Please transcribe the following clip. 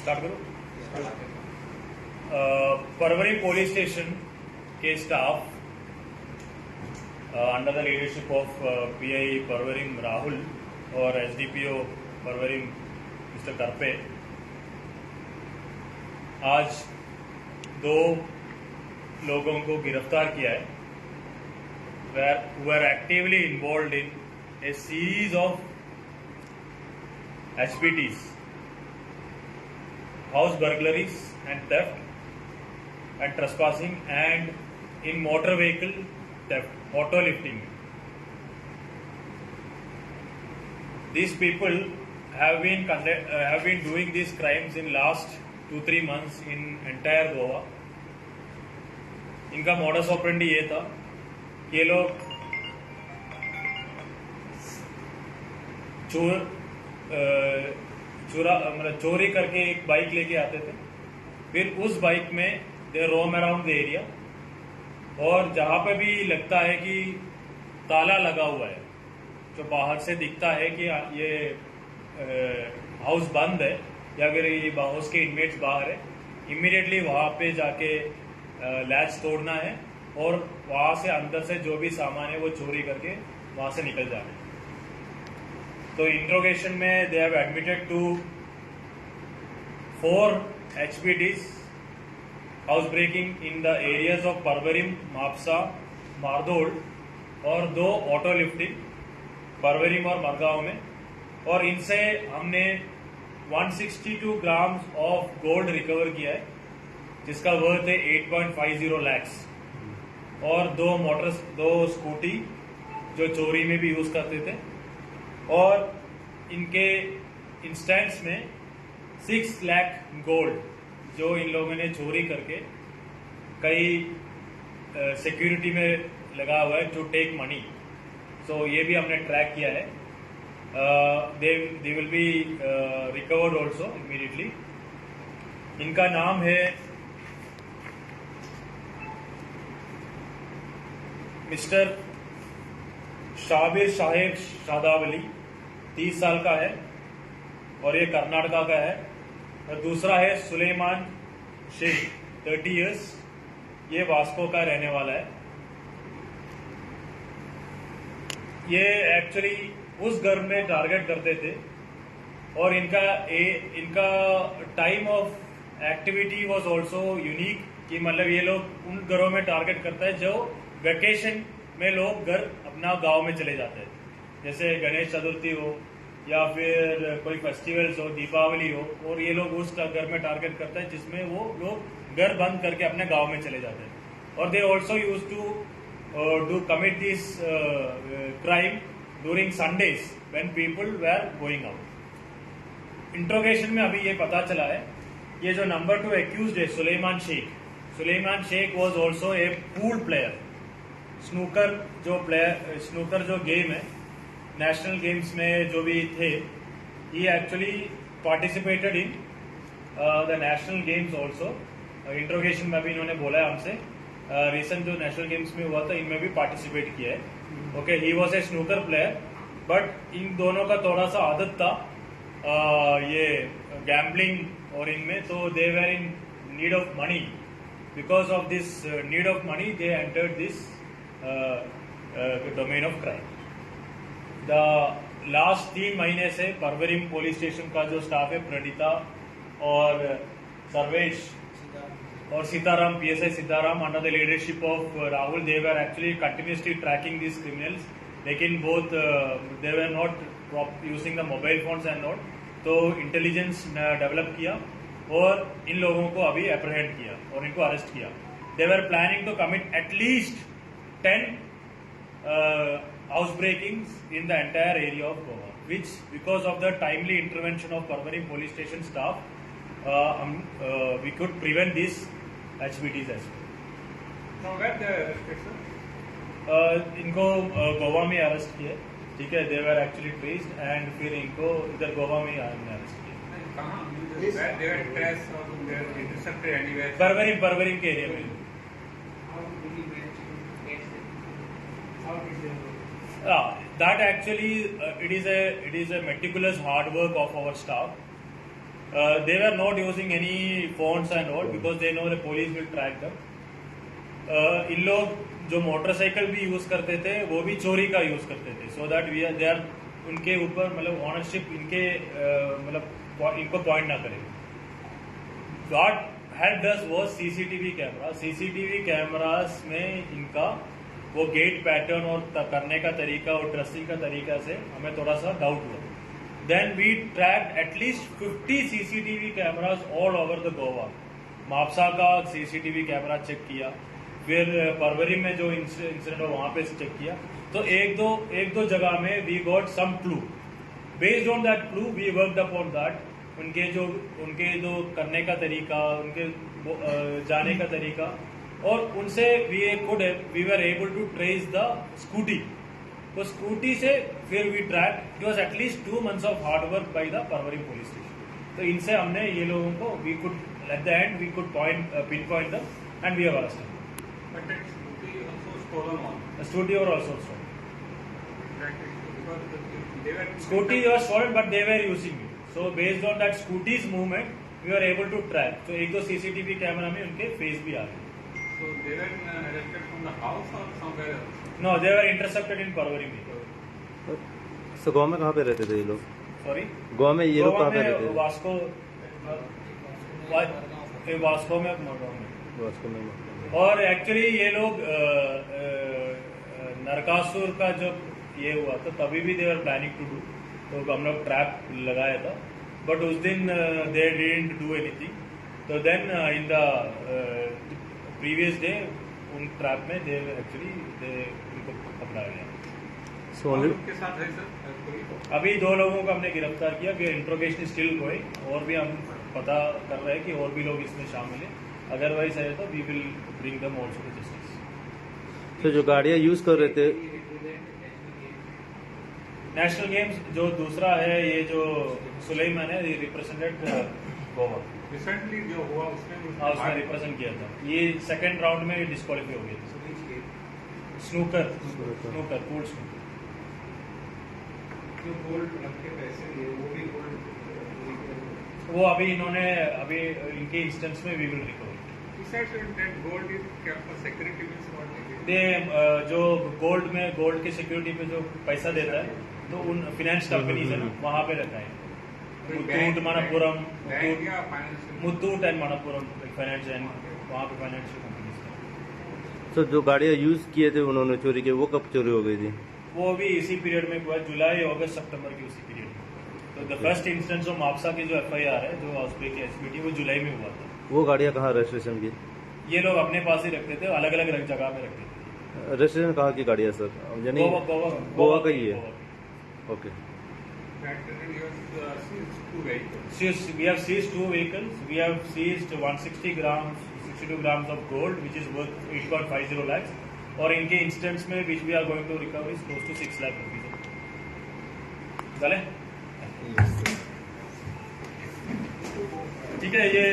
Start करो। Porvorim police station के staff under the leadership of PI Porvorim Rahul और एसडीपीओ परवरिम मिस्टर करपे आज 2 लोगों को गिरफ्तार किया है who are actively involved in a series of HPTs, house burglaries and theft and trespassing, and in motor vehicle theft, auto lifting. These people have been doing these crimes in last 2-3 months in entire Goa. इनका modus operandi ये था कि ये लोग चोरी करके एक bike लेके आते थे, फिर उस बाइक में दे रोम अराउंड द एरिया, और जहां पे भी लगता है कि ताला लगा हुआ है, जो बाहर से दिखता है कि ये हाउस बंद है या फिर ये हाउस के इनमेट्स बाहर है, इमीडिएटली वहां पे जाके लैच तोड़ना है और वहां से अंदर से जो भी सामान है वो चोरी करके वहां से निकल जाना है। तो इंट्रोगेशन में they have admitted to 4 HPTs, house breaking in the areas of Porvorim, Mapusa, Mardol, और 2 ऑटो लिफ्टिंग परवरिम और मरगांव में, और इनसे हमने 162 ग्राम्स ऑफ गोल्ड रिकवर किया है जिसका वर्थ है 8.50 lakhs, और 2 स्कूटी जो चोरी में भी यूज करते थे, और इनके इंस्टेंट्स में 6 लाख गोल्ड जो इन लोगों ने चोरी करके कई सिक्योरिटी में लगा हुआ है टू टेक मनी। सो ये भी हमने ट्रैक किया है। They will be recovered also immediately. इनका नाम है मिस्टर शाबिर साहेब शादावली, 30 साल का है और ये कर्नाटका का है। और दूसरा है सुलेमान शेख, 30 इयर्स, ये वास्को का रहने वाला है। ये एक्चुअली उस घर में टारगेट करते थे, और इनका time of activity was also unique, कि मतलब ये लोग उन घरों में टारगेट करता है जो वेकेशन में लोग घर अपना गांव में चले जाते हैं, जैसे गणेश चतुर्थी हो या फिर कोई फेस्टिवल्स हो, दीपावली हो, और ये लोग उस घर में टारगेट करता है जिसमें वो लोग घर बंद करके अपने गांव में चले जाते हैं। और they also use to commit this crime during Sundays when people were going out. Interrogation में अभी ये पता चला है, ये जो नंबर 2 एक्यूज्ड है Suleman Shaikh was also a pool player. Snooker जो गेम है, नेशनल गेम्स में जो भी थे, he actually participated in the national games also. Interrogation में भी इन्होंने बोला है हमसे, रिसेंट जो नेशनल गेम्स में हुआ था इनमें भी पार्टिसिपेट किया है। Okay, he was a snooker player, but in दोनों का थोड़ा सा आदत था ये गैम्बलिंग और इनमें, तो they were in need of money. Because of this need of money they entered this domain of crime. The last 3 महीने से परवरिम पुलिस स्टेशन का जो स्टाफ है, प्रणीता और सर्वेश और Sitaram, PSI Sitaram, under the leadership of Rahul, they were actually continuously tracking this criminals, लेकिन both they were not using the mobile phones and not. तो intelligence develop किया और इन लोगों को अभी एप्रहेंड किया और इनको अरेस्ट किया। They were planning to commit at least 10 house breakings in the entire area of Goa, which because of the timely intervention of Parvarim police station staff, we could prevent these HPTs as well. Now where they arrested, sir? इनको गोवा में arrest किया, ठीक है। दे were actually traced and फिर इनको इधर गोवा में arrest किया। Where they were traced or they were intercepted anywhere? परवरिम के एरिया में। That actually it is a meticulous hard work of our staff. they were not using any phones and all because they know the police will track them. इन लोग जो motorcycle भी use करते थे वो भी चोरी का यूज करते थे, so that we are they are उनके ऊपर मतलब ऑनरशिप इनके मतलब इनको पॉइंट ना करें. What helped us was CCTV camera. CCTV cameras में इनका वो गेट पैटर्न और करने का तरीका और ट्रस्टिंग का तरीका से हमें थोड़ा सा डाउट हुआ. Then we tracked at least 50 CCTV cameras all over the Goa. Mapusa का सीसीटीवी कैमरा चेक किया, फिर फरवरी में जो इंसिडेंट हो वहां पे चेक किया. तो एक दो जगह में we got some clue. Based on that clue we worked upon that. उनके जो करने का तरीका, उनके जाने का तरीका, और उनसे we were able to trace the scooty. तो स्कूटी से फिर we track. It was at least 2 months of hard work by the Porvorim police station. तो इनसे हमने ये लोगों को we could at the end we could pin point them and we have arrested. But that scooty also stolen one. The scooty were also stolen. Because they were Scooty was stolen, but they were using it. So based on that scooty's movement, we were able to track. So एक दो CCTV camera में उनके face भी आ गए. So they were arrested from the house or somewhere else. No, they were intercepted in Parwari में. तो गाँव में कहाँ पे रहते थे ये लोग? Sorry. गाँव में ये लोग कहाँ पे गोवा रहते में थे? वास्को में मडगांव में. वास्को में. और एक्चुअली ये लोग नरकासुर का जब ये हुआ था तभी भी they were planning to do. तो हम लोग ट्रैप लगाया था, बट उस दिन दे डिडंट डू एनीथिंग. तो then in the previous day उन ट्रैप में दे एक्चुअली उनको पकड़ा गया. So और only उनके साथ है सर कोई? अभी 2 लोगों को हमने गिरफ्तार किया. We interrogation still going. और भी हम पता कर रहे हैं कि और भी लोग इसमें शामिल हैं. अदरवाइज है तो we will bring them also to justice. तो जो गाड़ियाँ यूज कर रहे थे, नेशनल गेम्स जो दूसरा है, ये जो सुलेमान है, ये रिप्रेजेंटेड गोवा. रिसेंटली जो हुआ उसमें हाँ, उसने रिप्रेजेंट किया था. ये सेकंड राउंड में डिस्क्वालीफाई हो गया था. Snooker pool snooker. जो गोल्ड रख के पैसे लिए वो भी गोल्ड वो अभी इन्होंने इनके इंस्टेंस में we will recover. Gold is kept for security means what? ये जो गोल्ड की सिक्योरिटी पे जो पैसा देता है तो उन फाइनेंस कंपनीज है ना, वहां पे रहता है. मुथूट मनप्पुरम, बैंक या financial? Muthoot and Manappuram finance and वहां पे फाइनेंशियल कंपनीज. तो जो गाड़ियाँ यूज किए थे उन्होंने चोरी की, वो कब चोरी हो गई थी? वो भी इसी पीरियड में हुआ, जुलाई अगस्त सितंबर की उसी पीरियड में. तो the first instance of Mapusa की जो FIR है, जो हॉस्पिटल की एसपीटी, वो जुलाई में हुआ था. वो गाड़ियाँ कहाँ रजिस्ट्रेशन की? ये लोग अपने पास ही रखते थे, अलग अलग जगह में रखते थे. रजिस्ट्रेशन कहाँ की गाड़ियाँ सर? यानी गोवा का ही है. Okay. We have seized 2 vehicles. We have seized 62 grams of gold, which is worth 8.50 lakhs. और इनके इंस्टेंस में which we are going to recover is close to 6 lakh rupees. चले? ठीक है. ये